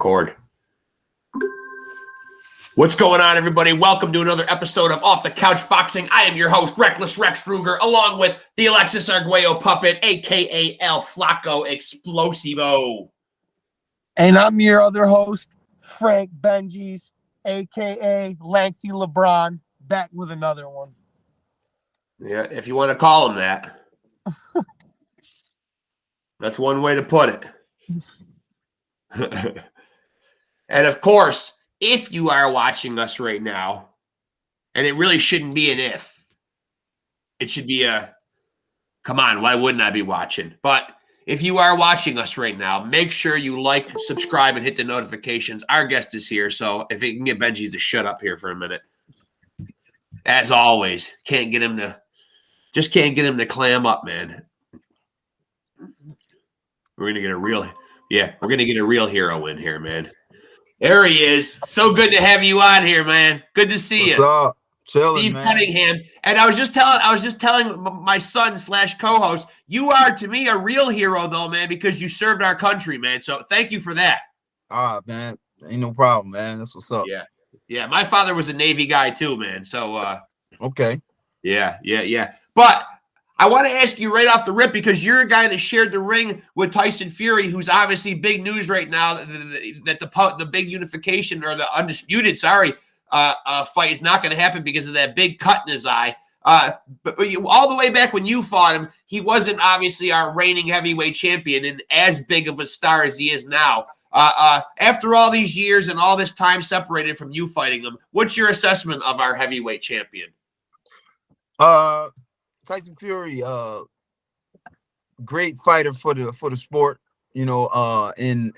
Cord. What's going on, everybody? Welcome to another episode of Off the Couch Boxing. I am your host, Reckless Rex Ruger, along with the Alexis Arguello Puppet, a.k.a. El Flaco Explosivo. And I'm your other host, Frank Benjis, a.k.a. Lengthy LeBron, back with another one. Yeah, if you want to call him that. That's one way to put it. And, of course, if you are watching us right now, and it really shouldn't be an if, it should be a, come on, why wouldn't I be watching? But if you are watching us right now, make sure you like, subscribe, and hit the notifications. Our guest is here, so if it can get Benji's to shut up here for a minute. As always, can't get him to clam up, man. We're going to get a real hero in here, man. There he is. So good to have you on here, man. Good to see you. What's up? Chilling, Steve man. Cunningham. And I was just telling my son / co-host, you are to me a real hero though, man, because you served our country, man. So thank you for that. Man, ain't no problem, man. That's what's up. Yeah. My father was a Navy guy too, man. So okay. Yeah. But I want to ask you right off the rip, because you're a guy that shared the ring with Tyson Fury, who's obviously big news right now that the big unification, or the undisputed, fight is not going to happen because of that big cut in his eye. But you, all the way back when you fought him, he wasn't obviously our reigning heavyweight champion and as big of a star as he is now. After all these years and all this time separated from you fighting him, what's your assessment of our heavyweight champion? Tyson Fury, great fighter for the sport, in hyping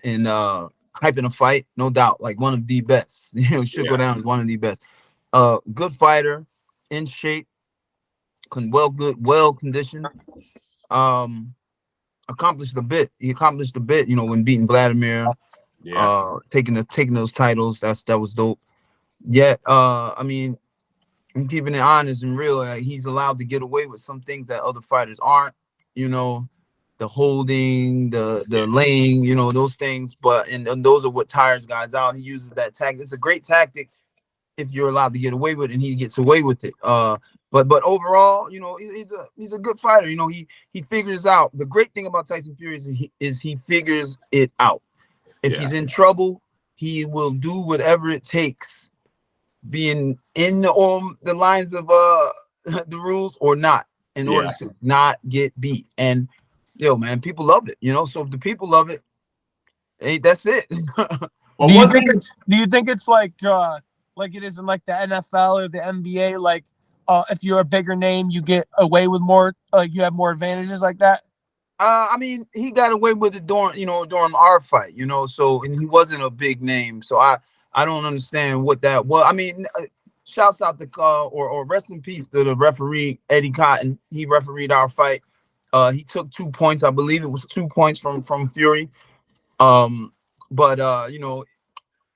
a fight, no doubt, like one of the best. Should go down as one of the best. Good fighter, in shape, well conditioned. Accomplished a bit. He accomplished a bit, when beating Vladimir, taking those titles. That was dope. Yet, I'm keeping it honest and real. He's allowed to get away with some things that other fighters aren't. The holding, the laying, those things. But and those are what tires guys out. He uses that tactic. It's a great tactic if you're allowed to get away with it, and he gets away with it. But overall, he's a good fighter. He figures out. The great thing about Tyson Fury is he figures it out. If he's in trouble, he will do whatever it takes, being in the lines of the rules or not, in order to not get beat. And man, people love it. So if the people love it, hey, that's it. Well, do you think it's like it is in like the NFL or the NBA? Like, if you're a bigger name, you get away with more. You have more advantages like that. He got away with it during our fight. So, and he wasn't a big name. So I don't understand what that was. Shouts out to or rest in peace to the referee Eddie Cotton. He refereed our fight. He took 2 points. I believe it was 2 points from Fury. But the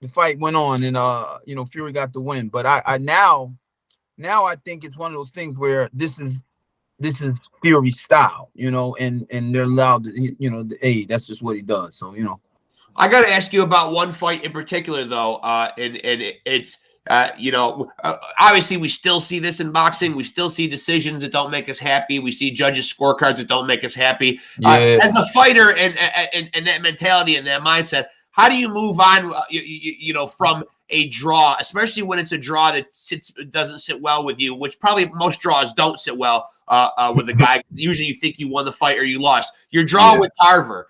fight went on, and Fury got the win. But I now I think it's one of those things where this is Fury style, and they're allowed to, hey, that's just what he does. So I got to ask you about one fight in particular, though, and it's obviously we still see this in boxing. We still see decisions that don't make us happy. We see judges' scorecards that don't make us happy. As a fighter, and that mentality and that mindset, how do you move on, from a draw, especially when it's a draw that doesn't sit well with you, which probably most draws don't sit well with a guy. Usually you think you won the fight or you lost. Your draw with Tarver.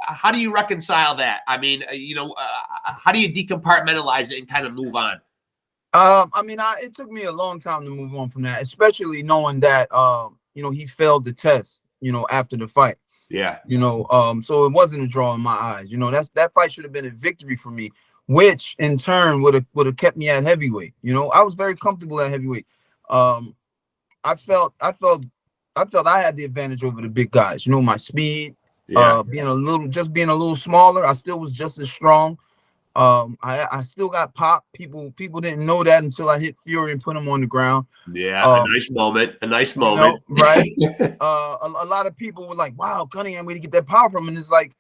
How do you reconcile that? How do you decompartmentalize it and kind of move on? It took me a long time to move on from that, especially knowing that, he failed the test, after the fight. Yeah. So it wasn't a draw in my eyes. That fight should have been a victory for me, which in turn would have kept me at heavyweight. I was very comfortable at heavyweight. I felt I had the advantage over the big guys. My speed. Being a little smaller, I still was just as strong. I still got pop. People didn't know that until I hit Fury and put him on the ground. A nice moment. Right? A lot of people were like, "Wow, Cunningham, where to get that power from?" And it's like,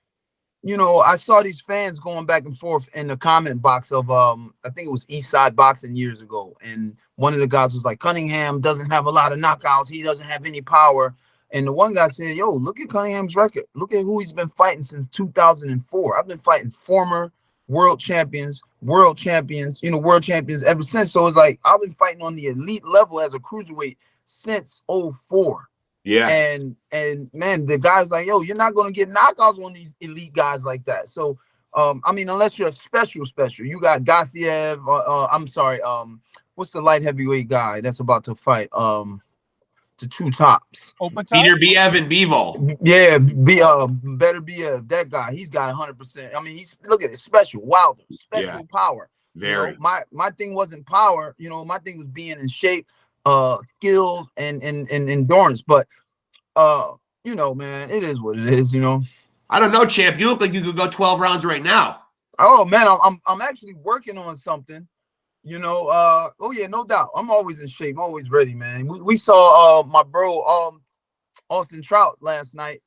you know, I saw these fans going back and forth in the comment box of I think it was East Side Boxing years ago, and one of the guys was like, Cunningham doesn't have a lot of knockouts, he doesn't have any power. And the one guy said, yo, look at Cunningham's record, look at who he's been fighting since 2004. I've been fighting former world champions, world champions ever since. So it's like I've been fighting on the elite level as a cruiserweight since 04. Yeah. And man, the guy's like, yo, you're not gonna get knockouts on these elite guys like that. So I mean, unless you're a special, you got Gassiev, I'm sorry, what's the light heavyweight guy that's about to fight? The two tops. Peter Biev and Bivol. Yeah, better be that guy. He's got 100%. I mean, he's look at it, special, Wilder, special power. Very. You know, my thing wasn't power, you know, my thing was being in shape, skills and endurance. But you know, man, it is what it is, you know. I don't know, champ. You look like you could go 12 rounds right now. Oh man, I'm actually working on something. You know, oh yeah, no doubt. I'm always in shape, I'm always ready, man. We saw my bro Austin Trout last night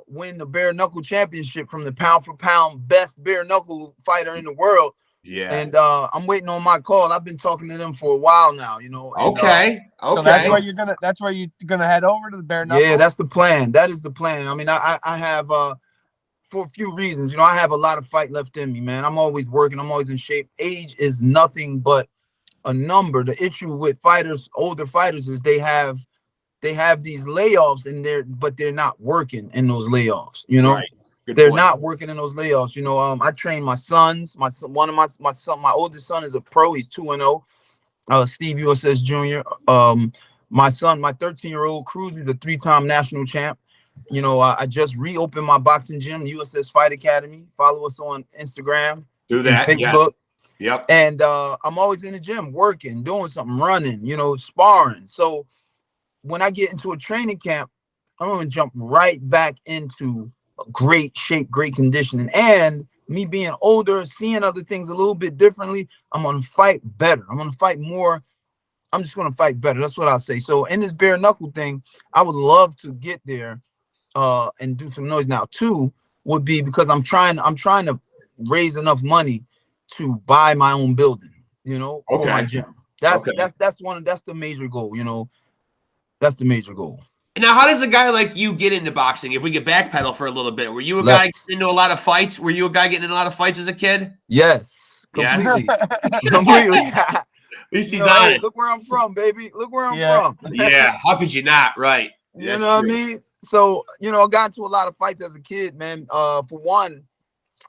win the bare knuckle championship from the pound for pound best bare knuckle fighter in the world. Yeah. And I'm waiting on my call. I've been talking to them for a while now, you know. And, okay. So that's where you're gonna head over to the bare knuckle. Yeah, that's the plan. That is the plan. I mean, I have for a few reasons, you know, I have a lot of fight left in me, man. I'm always working, I'm always in shape. Age is nothing but a number. The issue with fighters, older fighters, is they have these layoffs in there, but they're not working in those layoffs, you know. Right. They're not working in those layoffs, you know. I train my sons. My oldest son is a pro. He's 2-0. Steve USS Jr. My son, my 13-year-old Cruz, is a 3-time national champ. You know, I just reopened my boxing gym, USS Fight Academy. Follow us on Instagram. Do that. Facebook. Yeah. Yep. And I'm always in the gym working, doing something, running, you know, sparring. So when I get into a training camp, I'm going to jump right back into great shape, great conditioning. And me being older, seeing other things a little bit differently, I'm going to fight better. I'm going to fight more. I'm just going to fight better. That's what I'll say. So in this bare knuckle thing, I would love to get there and do some noise. Now, two would be because I'm trying to raise enough money to buy my own building, you know, for my gym. That's the major goal, you know. That's the major goal. Now, how does a guy like you get into boxing? If we could backpedal for a little bit, were you a guy getting into a lot of fights? Were you a guy getting into a lot of fights as a kid? Yes, completely. Yes. Completely. At least he's honest. Look where I'm from, baby. Look where I'm from. Yeah. How could you not? Right. You know what I mean? So, you know, I got into a lot of fights as a kid, man. For one,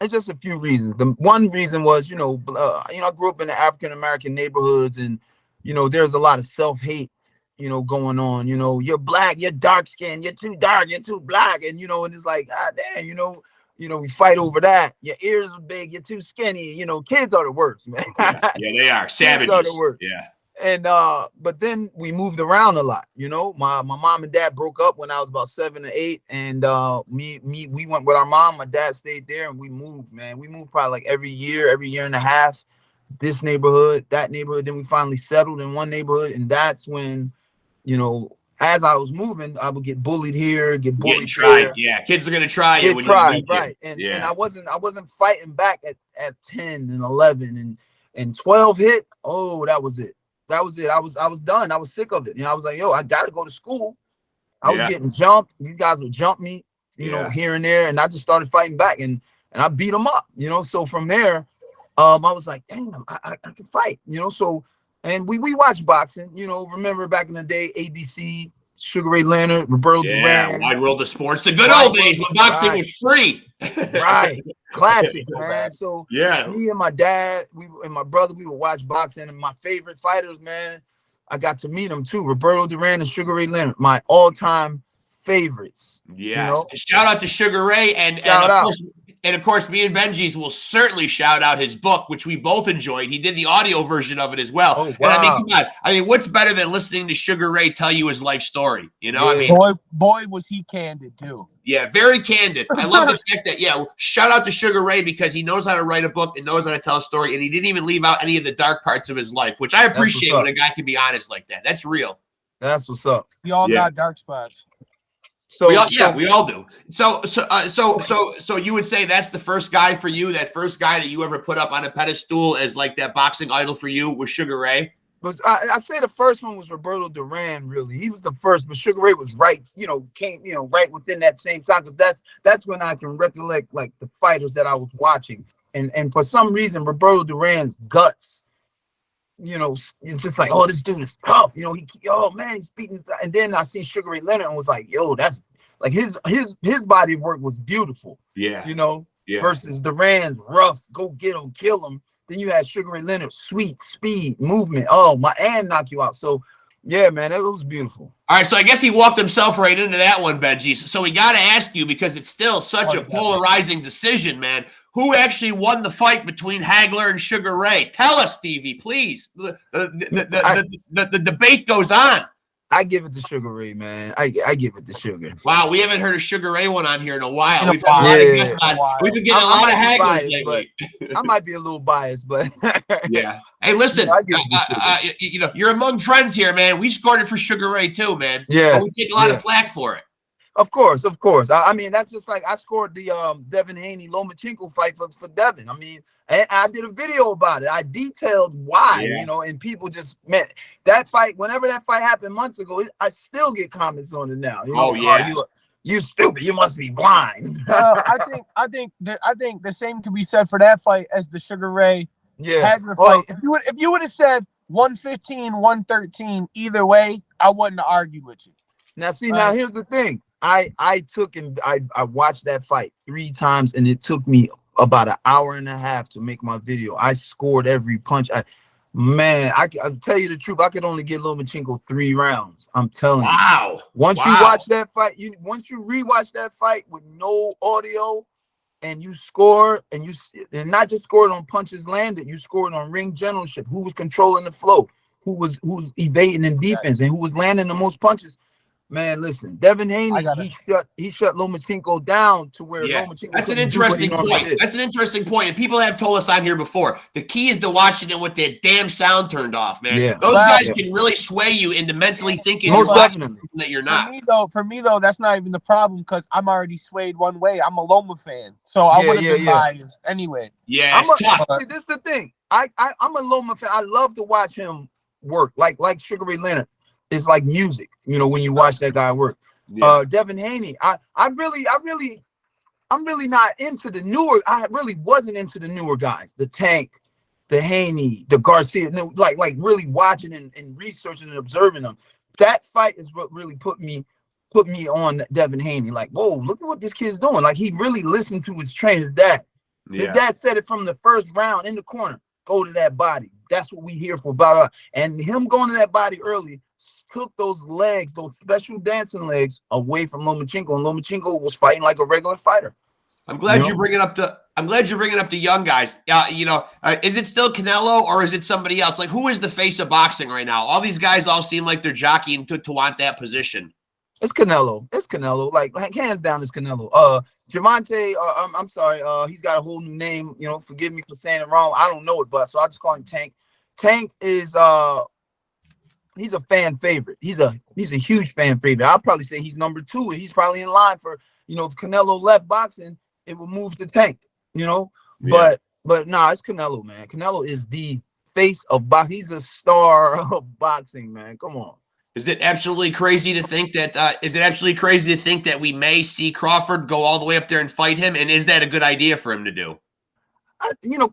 it's just a few reasons. The one reason was, you know, I grew up in the African-American neighborhoods, and, you know, there's a lot of self-hate, you know, going on. You know, you're black, you're dark skinned, you're too dark, you're too black. And, you know, and it's like, ah, damn, you know, we fight over that. Your ears are big, you're too skinny. You know, kids are the worst, man. Yeah, they are. Savages. Kids are the worst. Yeah. And but then we moved around a lot, you know. My mom and dad broke up when I was about 7 or 8, and we went with our mom. My dad stayed there, and we moved, man. We moved probably like every year and a half. This neighborhood, that neighborhood. Then we finally settled in one neighborhood, and that's when, you know, as I was moving, I would get bullied here, get bullied there. Yeah, kids are gonna try you when you right. And I wasn't fighting back at 10 and 11 and 12 hit. Oh, that was it. That was it. I was done. I was sick of it. You know, I was like, yo, I gotta go to school. I was getting jumped. You guys would jump me, you know, here and there, and I just started fighting back, and I beat them up. You know, so from there, I was like, damn, I can fight. You know, so and we watched boxing. You know, remember back in the day, ABC, Sugar Ray Leonard, Roberto Duran, Wide World of Sports, the good old days when boxing was free. Right. Classic, man. So yeah, me and my dad, and my brother, we would watch boxing, and my favorite fighters, man, I got to meet them too. Roberto Duran and Sugar Ray Leonard, my all-time favorites. Yes. You know? Shout out to Sugar Ray, and of course, me and Benji's will certainly shout out his book, which we both enjoyed. He did the audio version of it as well. Oh, wow. And I mean, come on. I mean, what's better than listening to Sugar Ray tell you his life story? You know, I mean, boy, was he candid too. Yeah, very candid. I love the fact that, shout out to Sugar Ray because he knows how to write a book and knows how to tell a story, and he didn't even leave out any of the dark parts of his life, which I appreciate when a guy can be honest like that. That's real. That's what's up. We all got dark spots. So we all do. So you would say that's the first guy for you, that first guy that you ever put up on a pedestal as like that boxing idol for you was Sugar Ray? But I say the first one was Roberto Duran. Really, he was the first, but Sugar Ray was right. Came right within that same time, because that's when I can recollect like the fighters that I was watching, and for some reason Roberto Duran's guts, it's just like, oh, this dude is tough. Oh man, he's beating this guy. And then I seen Sugar Ray Leonard and was like, yo, that's like his body of work was beautiful. Yeah. Versus Duran's rough, go get him, kill him. Then you had Sugar Ray Leonard, sweet speed, movement. And knock you out. So, yeah, man, it was beautiful. All right, so I guess he walked himself right into that one, Benji. So we got to ask you, because it's still such a polarizing decision, man. Who actually won the fight between Hagler and Sugar Ray? Tell us, Stevie, please. The debate goes on. I give it to Sugar Ray, man. I give it to Sugar. Wow, we haven't heard a Sugar Ray one on here in a while. We've been getting a lot of Haglers lately. I might be a little biased, but yeah. Hey, listen, you're among friends here, man. We scored it for Sugar Ray too, man. Yeah, but we take a lot of flack for it. Of course. I mean, that's just like I scored the Devin Haney Lomachenko fight for Devin. I mean, I did a video about it. I detailed why, and people just that fight. Whenever that fight happened months ago, I still get comments on it now. You stupid. You must be blind. I think the same can be said for that fight as the Sugar Ray Hagler fight. If you would have said 115, 113 either way, I wouldn't have argued with you. Now, now here's the thing. I watched that fight 3 times, and it took me about an hour and a half to make my video. I scored every punch. I'll tell you the truth. I could only get Lomachenko 3 rounds. I'm telling you. Wow. Once you watch that fight, once you rewatch that fight with no audio, and you score, and not just scored on punches landed, you scored on ring generalship. Who was controlling the flow? Who was evading in defense, and who was landing the most punches? Man, listen, Devin Haney, he shut Lomachenko down to where Lomachenko. That's an interesting point. That's an interesting point. And people have told us on here before, the key is to watching it with that damn sound turned off, man. Yeah. Those guys can really sway you into mentally thinking that you're not. For me though, that's not even the problem, because I'm already swayed one way. I'm a Loma fan, so I would have been biased anyway. Yeah, it's tough. See, this is the thing. I'm a Loma fan. I love to watch him work, like Sugar Ray Leonard. It's like music, when you watch that guy work. Yeah. Devin Haney, I'm really not into the newer. I really wasn't into the newer guys, the Tank, the Haney, the Garcia. Like really watching and researching and observing them. That fight is what really put me on Devin Haney. Like, whoa, look at what this kid's doing. Like, he really listened to his trainer's dad. Yeah. His dad said it from the first round in the corner. Go to that body. That's what we here for. And him going to that body early took those legs, those special dancing legs, away from Lomachenko, and Lomachenko was fighting like a regular fighter. I'm glad you're bringing up the young guys. Is it still Canelo, or is it somebody else? Like, who is the face of boxing right now? All these guys all seem like they're jockeying to want that position. It's Canelo. Like hands down, it's Canelo. Javante, I'm sorry, he's got a whole new name. Forgive me for saying it wrong. I don't know it, but so I just call him Tank. Tank is he's a fan favorite. He's a huge fan favorite. I'll probably say he's number 2. He's probably in line for, if Canelo left boxing, it would move to Tank, Yeah. But nah, it's Canelo, man. Canelo is the face of boxing. He's the star of boxing, man. Come on. Is it absolutely crazy to think that we may see Crawford go all the way up there and fight him? And is that a good idea for him to do?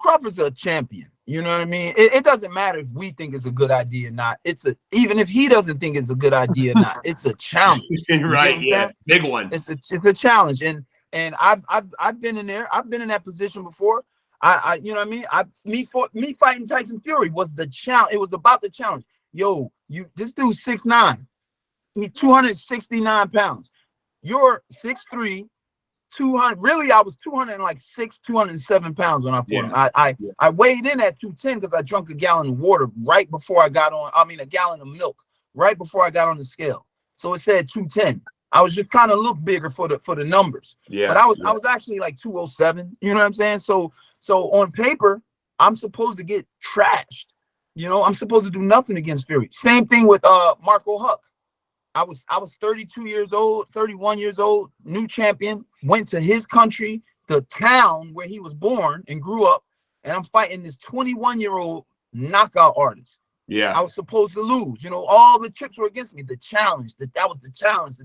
Crawford's a champion. You know what I mean? It doesn't matter if we think it's a good idea or not. Even if he doesn't think it's a good idea or not, it's a challenge. Right? Yeah, big one. It's a challenge, and I've been in there. I've been in that position before. You know what I mean? Me fighting Tyson Fury was the challenge. It was about the challenge. Yo, this dude's 6'9", he's 269 pounds. You're 6'3". 200. Really, I was 206, 207 pounds when I fought him. I weighed in at 210 because I drank a gallon of water right before I got on. A gallon of milk right before I got on the scale. So it said 210. I was just trying to look bigger for the numbers. Yeah. But I was actually like 207. You know what I'm saying? So on paper, I'm supposed to get trashed. I'm supposed to do nothing against Fury. Same thing with Marco Huck. I was 32 years old, 31 years old, new champion, went to his country, the town where he was born and grew up, and I'm fighting this 21-year-old knockout artist. Yeah. I was supposed to lose. You know, all the chips were against me. The challenge, that was the challenge.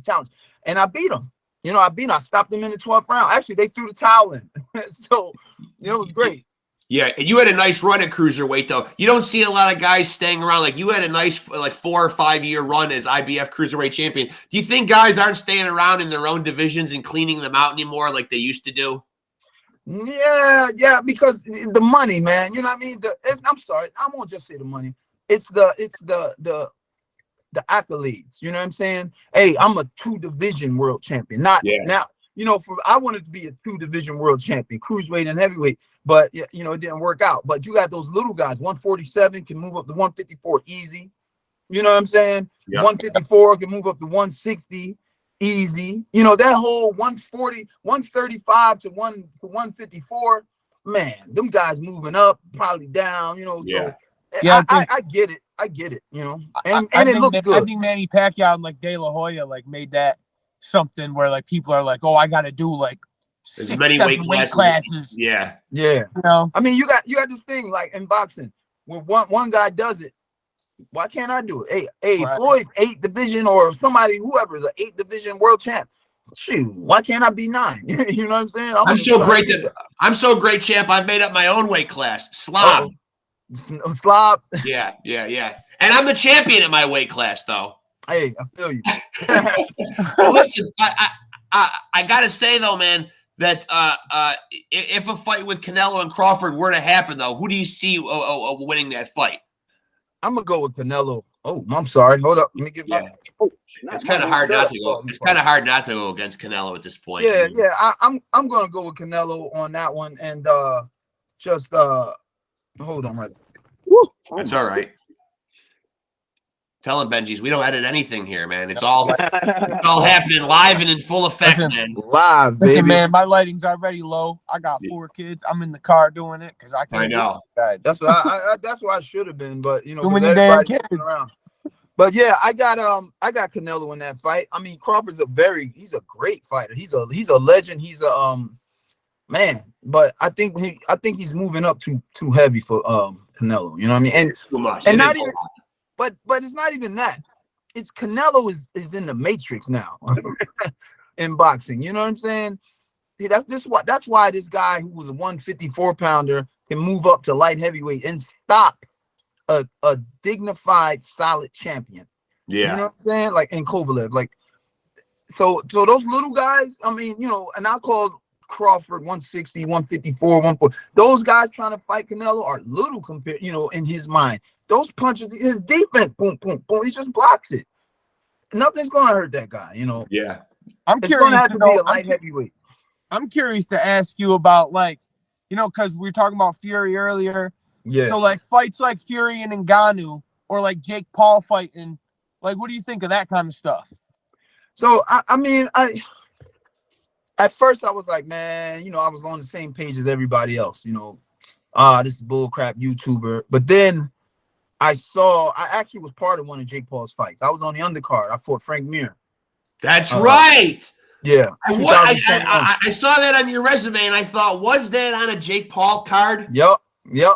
And I beat him. You know, I stopped him in the 12th round. Actually, they threw the towel in. So, you know, it was great. Yeah, and you had a nice run at cruiserweight, though. You don't see a lot of guys staying around. Like, you had a nice, like, 4 or 5 year run as IBF Cruiserweight champion. Do you think guys aren't staying around in their own divisions and cleaning them out anymore like they used to do? Yeah, because the money, man. You know what I mean? I'm sorry, I won't just say the money. It's the accolades. You know what I'm saying? Hey, I'm a 2-division world champion. Now, you know, I wanted to be a 2-division world champion, cruiserweight and heavyweight, but you know, it didn't work out. But you got those little guys, 147 can move up to 154 easy. You know what I'm saying? Yep. 154 can move up to 160 easy. You know, that whole 140, 135 to 154, man, them guys moving up, probably down, you know. Yeah. So I get it. I get it, you know. And it looks good. I think Manny Pacquiao and like De La Hoya like made that something where like people are like, oh, I gotta do like as many weight classes. Yeah. You know, I mean, you got this thing like in boxing where one guy does it. Why can't I do it? Hey, right. Floyd, 8th division, or somebody, whoever is an 8th division world champ. Shoot, why can't I be 9? You know what I'm saying? I'm so great, champ. I've made up my own weight class. Slob. Slob. Yeah. And I'm the champion at my weight class, though. Hey, I feel you. Well, listen, I gotta say though, man, that if a fight with Canelo and Crawford were to happen, though, who do you see winning that fight? I'm gonna go with Canelo. Oh, I'm sorry. Hold up. Let me get my. Oh, it's kind of hard not to go. It's kind of hard not to go against Canelo at this point. Yeah. I'm gonna go with Canelo on that one, and just hold on, right. Woo. That's all right. Tell him, Benjis, we don't edit anything here, man. It's all happening live and in full effect, man. Live, baby. Listen, man, my lighting's already low. I got 4 kids. I'm in the car doing it because I can't. I know. That's what I should have been, but you know, too many damn kids. Around. But yeah, I got Canelo in that fight. I mean, Crawford's he's a great fighter. He's a legend. He's a man. But I think he's moving up too heavy for Canelo. You know what I mean? And too much. And not even. But it's not even that. It's Canelo is in the matrix now in boxing. You know what I'm saying? That's why this guy who was a 154 pounder can move up to light heavyweight and stop a dignified, solid champion. Yeah. You know what I'm saying? Like in Kovalev. Like so those little guys, I mean, you know, and I called Crawford 160, 154, 140. Those guys trying to fight Canelo are little compared, you know, in his mind. Those punches, his defense, boom, boom, boom, he just blocks it. Nothing's gonna hurt that guy, you know. Yeah. I'm it's curious gonna have to be a light heavyweight. I'm curious to ask you about, like, you know, because we were talking about Fury earlier. Yeah. So like fights like Fury and Ngannou, or like Jake Paul fighting, like, what do you think of that kind of stuff? So I mean, at first I was like, man, you know, I was on the same page as everybody else, you know. This is bullcrap YouTuber. But then I actually was part of one of Jake Paul's fights. I was on the undercard. I fought Frank Mir. That's right. Yeah. I saw that on your resume, and I thought, was that on a Jake Paul card? Yep.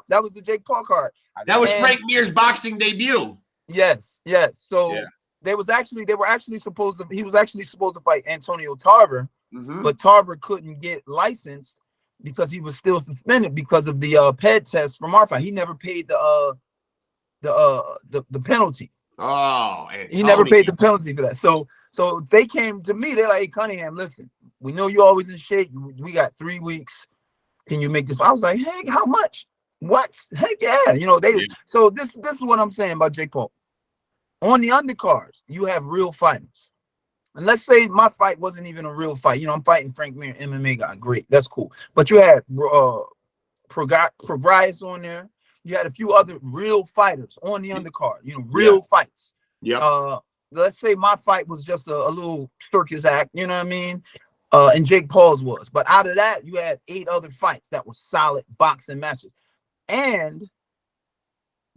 That was the Jake Paul card. That was Frank Mir's boxing debut. Yes. So he was actually supposed to fight Antonio Tarver, but Tarver couldn't get licensed because he was still suspended because of the PED test from our fight. He never paid the penalty. Oh, he never paid the penalty for that. So they came to me. They're like, hey, Cunningham, listen, we know you're always in shape. We got 3 weeks. Can you make this? I was like, hey, how much? What? Heck yeah. You know, so this is what I'm saying about Jake Paul. On the undercards, you have real fighters. And let's say my fight wasn't even a real fight. You know, I'm fighting Frank Mir, MMA guy. Great. That's cool. But you had Prograis on there. You had a few other real fighters on the undercard, you know, real fights. Yeah. Let's say my fight was just a little circus act, you know what I mean? And Jake Paul's was. But out of that, you had 8 other fights that were solid boxing matches. And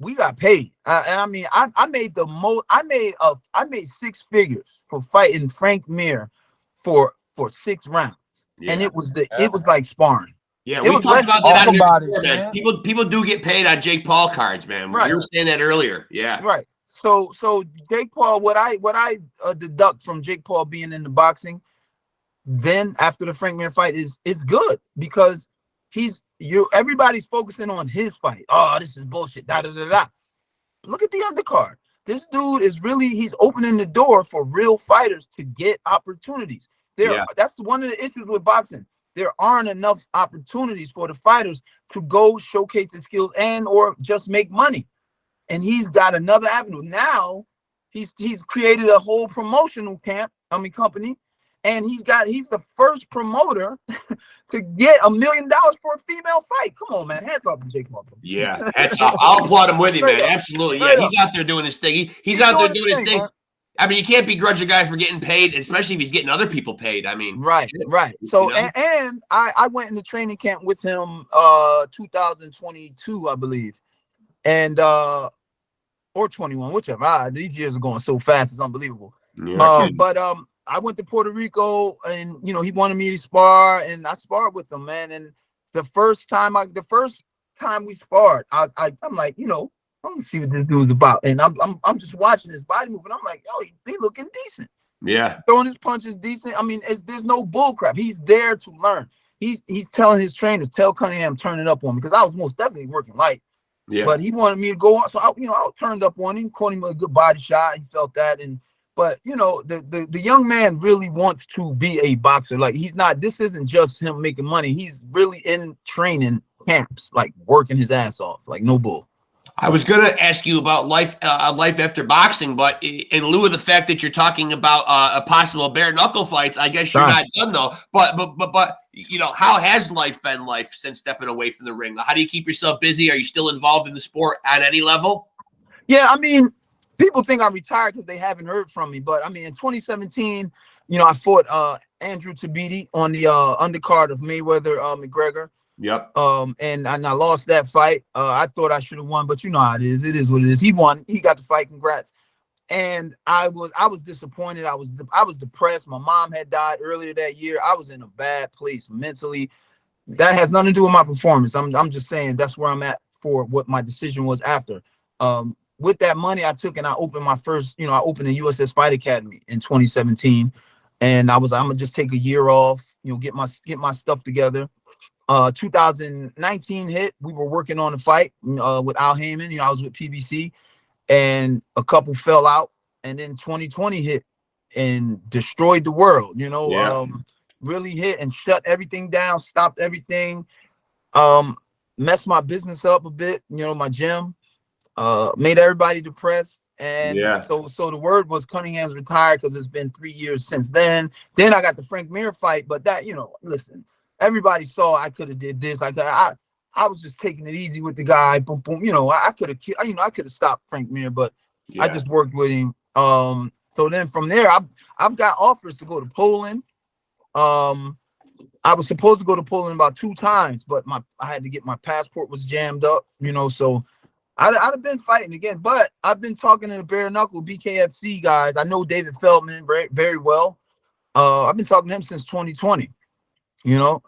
we got paid. And I mean, I made the most. I made 6 figures for fighting Frank Mir for 6 rounds, and it was like sparring. Yeah, it we was talked about that on here before, man. man. People do get paid on Jake Paul cards, man. Right. You were saying that earlier. Yeah. Right. So Jake Paul, what I deduct from Jake Paul being in the boxing, then after the Frank Mir fight it's good because everybody's focusing on his fight. Oh, this is bullshit. Da da da da. Look at the undercard. This dude is he's opening the door for real fighters to get opportunities. That's one of the issues with boxing. There aren't enough opportunities for the fighters to go showcase their skills and or just make money. And he's got another avenue. Now he's created a whole promotional company, and he's the first promoter to get $1 million for a female fight. Come on, man. Hats off to Jake Paul. Yeah, hats off. I'll applaud him with you, man. Absolutely. Yeah, he's out there doing his thing. He's out there doing his thing. Man. I mean, you can't begrudge a guy for getting paid, especially if he's getting other people paid. I mean, right. So, and I went into training camp with him 2022, I believe, and or 21, whichever. These years are going so fast, it's unbelievable. Yeah, but I went to Puerto Rico, and he wanted me to spar, and I sparred with him, man. And the first time we sparred, I'm like, let me see what this dude's about. And I'm just watching his body move, and I'm like, yo, he looking decent. Yeah, throwing his punches decent. I mean, there's no bull crap. He's there to learn. He's telling his trainers, tell Cunningham, turn it up on me, because I was most definitely working light. Yeah, but he wanted me to go on, so I turned up on him, caught him a good body shot. He felt that, but the young man really wants to be a boxer. Like, he's not. This isn't just him making money. He's really in training camps, like working his ass off, like no bull. I was going to ask you about life after boxing, but in lieu of the fact that you're talking about a possible bare knuckle fights, I guess you're not done though. But how has life been since stepping away from the ring? How do you keep yourself busy? Are you still involved in the sport at any level? Yeah, I mean, people think I'm retired because they haven't heard from me. But I mean, in 2017, I fought Andrew Tabiti on the undercard of Mayweather McGregor. Yep. And I lost that fight. I thought I should have won, but you know how it is. It is what it is. He won. He got the fight. Congrats. And I was disappointed. I was depressed. My mom had died earlier that year. I was in a bad place mentally. That has nothing to do with my performance. I'm just saying that's where I'm at for what my decision was after. With that money I took and I opened my first, I opened the USS Fight Academy in 2017, and I'm gonna just take a year off, get my stuff together. 2019 hit. We were working on a fight with Al Heyman. I was with PBC, and a couple fell out. And then 2020 hit and destroyed the world. Really hit and shut everything down, stopped everything, messed my business up a bit. My gym, made everybody depressed. And so the word was Cunningham's retired because it's been 3 years since then. Then I got the Frank Mir fight, but that, listen. Everybody saw I could have did this. I was just taking it easy with the guy. Boom, boom. I could have stopped Frank Mir, but I just worked with him. So then from there, I've got offers to go to Poland. I was supposed to go to Poland about 2 times, but I had to get my passport was jammed up. So I'd have been fighting again. But I've been talking to the bare knuckle BKFC guys. I know David Feldman very, very well. I've been talking to him since 2020.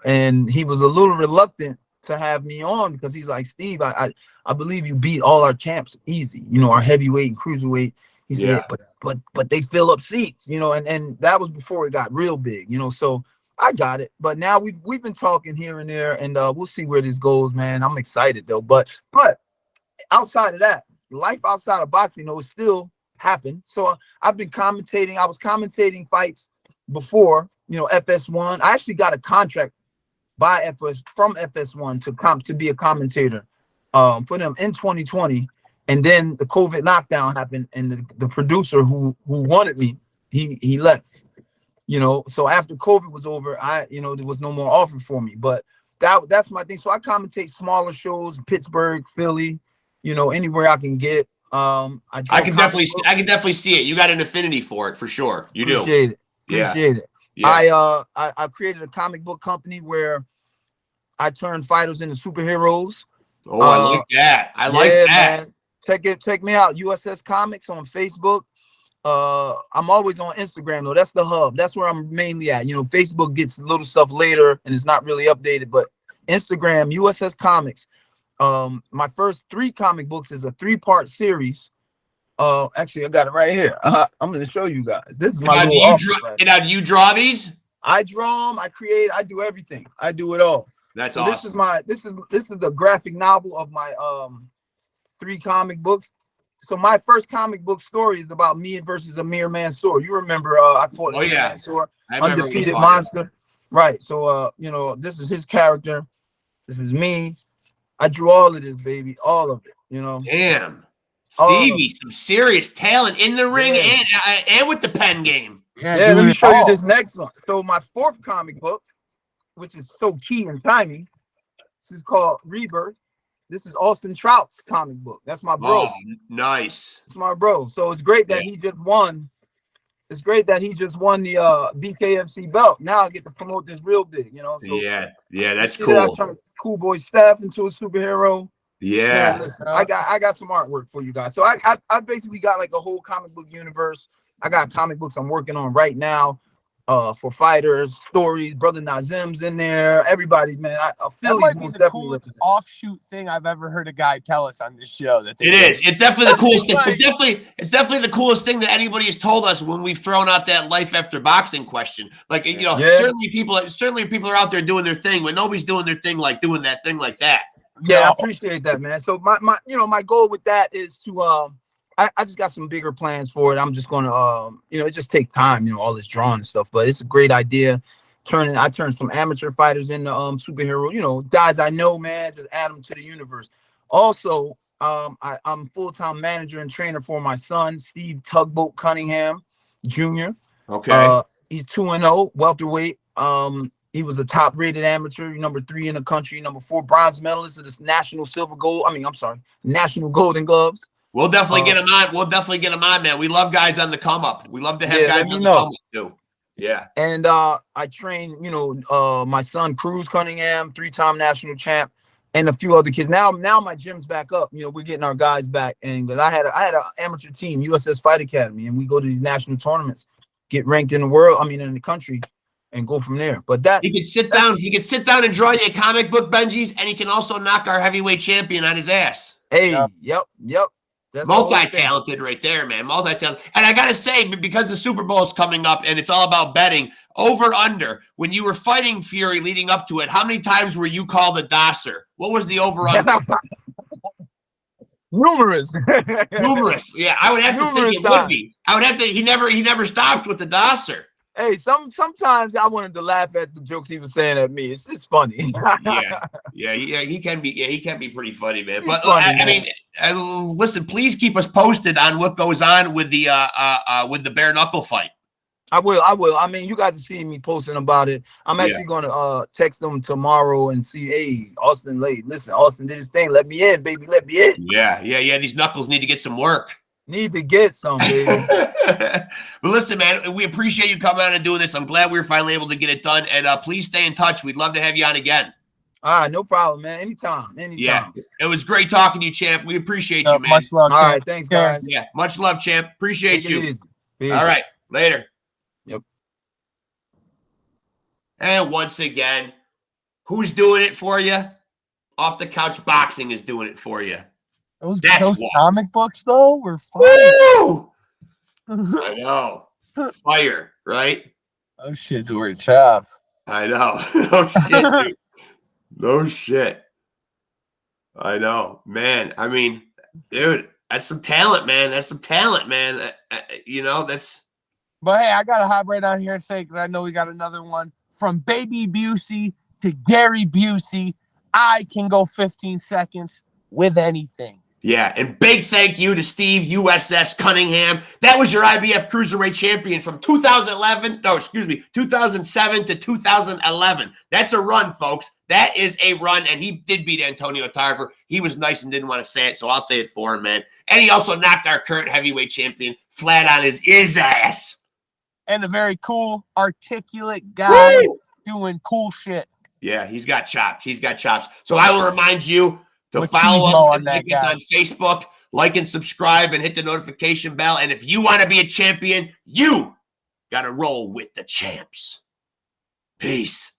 And he was a little reluctant to have me on because he's like, Steve, I believe you beat all our champs easy, our heavyweight and cruiserweight. He said, but they fill up seats, and that was before it got real big, so I got it. But now we've been talking here and there, and we'll see where this goes, man. I'm excited though. But outside of that, life outside of boxing, it still happened. So I've been commentating. I was commentating fights before. FS1. I actually got a contract from FS1 to be a commentator for them in 2020, and then the COVID lockdown happened, and the producer who wanted me, he left. So after COVID was over, there was no more offer for me. But that's my thing. So I commentate smaller shows, Pittsburgh, Philly, anywhere I can get. I can definitely see it. You got an affinity for it for sure. You do. Appreciate it. Yeah. I created a comic book company where I turned fighters into superheroes. Oh, I like that. I like that. Man. Check me out. USS Comics on Facebook. I'm always on Instagram though. That's the hub. That's where I'm mainly at. You know, Facebook gets little stuff later and it's not really updated, but Instagram, USS Comics. My first 3 comic books is a 3-part series. Actually, I got it right here. I'm going to show you guys. This is my little office. Now, do you draw these? I draw them. I create. I do everything. I do it all. That's so awesome. This is the graphic novel of my 3 comic books. So my first comic book story is about me versus Amir Mansour. You remember I fought Mansour, undefeated monster. Right. So you know, this is his character. This is me. I drew all of this, baby. All of it. You know. Damn. Stevie, some serious talent in the ring and with the pen game. Yeah, let me show you this next one. So my 4th comic book, which is so key in timing, this is called Rebirth. This is Austin Trout's comic book. That's my bro. Oh, nice. It's my bro. So it's great that he just won. It's great that he just won the BKFC belt. Now I get to promote this real big, you know. So yeah, that's cool. I turned Cool Boy Staff into a superhero. Yeah. Listen, I got some artwork for you guys. So I basically got like a whole comic book universe. I got comic books I'm working on right now. For fighters, stories, Brother Nazim's in there. Everybody, man. That might be the coolest offshoot thing I've ever heard a guy tell us on this show. It is. It's definitely the coolest thing. It's definitely the coolest thing that anybody has told us when we've thrown out that life after boxing question. Like, you know, certainly people are out there doing their thing, but nobody's doing their thing like doing that thing like that. Yeah, I appreciate that, man. So my goal with that is to I just got some bigger plans for it. I'm just gonna it just takes time, all this drawing and stuff, but it's a great idea. I turned some amateur fighters into superhero, guys I know, man, just add them to the universe. Also, I'm full-time manager and trainer for my son, Steve Tugboat Cunningham Jr. Okay. He's 2-0 welterweight. He was a top-rated amateur, number 3 in the country, number 4 bronze medalist of this national national Golden Gloves. We'll definitely get him on. We'll definitely get him on, man. We love guys on the come up. We love to have guys on the come up too. Yeah. And I train, my son Cruz Cunningham, 3-time national champ, and a few other kids. Now my gym's back up. We're getting our guys back, and because I had an amateur team, USS Fight Academy, and we go to these national tournaments, get ranked in the world. In the country, and go from there. But that he could sit down. He could sit down and draw you a comic book, Benji's, and he can also knock our heavyweight champion on his ass. Hey, yep. That's multi-talented right there, man. Multi-talented. And I got to say, because the Super Bowl is coming up and it's all about betting, over under, when you were fighting Fury leading up to it, how many times were you called a dosser? What was the over under? Numerous. Yeah, I would have to think it would be. I would have to. He never stops with the dosser. Hey, sometimes I wanted to laugh at the jokes he was saying at me. It's just funny. yeah, he can be. Yeah, he can be pretty funny, man. But I mean, listen, please keep us posted on what goes on with the bare knuckle fight. I will. I mean, you guys are seeing me posting about it. I'm actually going to text them tomorrow and see. Hey, Austin did his thing. Let me in, baby. Let me in. Yeah. These knuckles need to get some work. Need to get some, baby. But listen, man, we appreciate you coming on and doing this. I'm glad we were finally able to get it done. And please stay in touch. We'd love to have you on again. All right, no problem, man. Anytime. Yeah, it was great talking to you, champ. We appreciate you, man. Much love. All right, thanks, guys. Yeah, much love, champ. Appreciate you. Peace. All right, later. Yep. And once again, who's doing it for you? Off the Couch Boxing is doing it for you. Those comic books, though, were fun. I know. Fire, right? Those shits were chops. I know. No shit, dude. No shit. I know, man. I mean, dude, that's some talent, man. That's. But hey, I gotta hop right on here and say, because I know we got another one from Baby Busey to Gary Busey. I can go 15 seconds with anything. Yeah, and big thank you to Steve USS Cunningham. That was your IBF Cruiserweight champion from 2007 to 2011. That's a run, folks. That is a run, and he did beat Antonio Tarver. He was nice and didn't want to say it, so I'll say it for him, man. And he also knocked our current heavyweight champion flat on his ass. And a very cool, articulate guy doing cool shit. Yeah, he's got chops. So I will remind you to follow us and like us on Facebook. like and subscribe and hit the notification bell. And if you want to be a champion, you got to roll with the champs. Peace.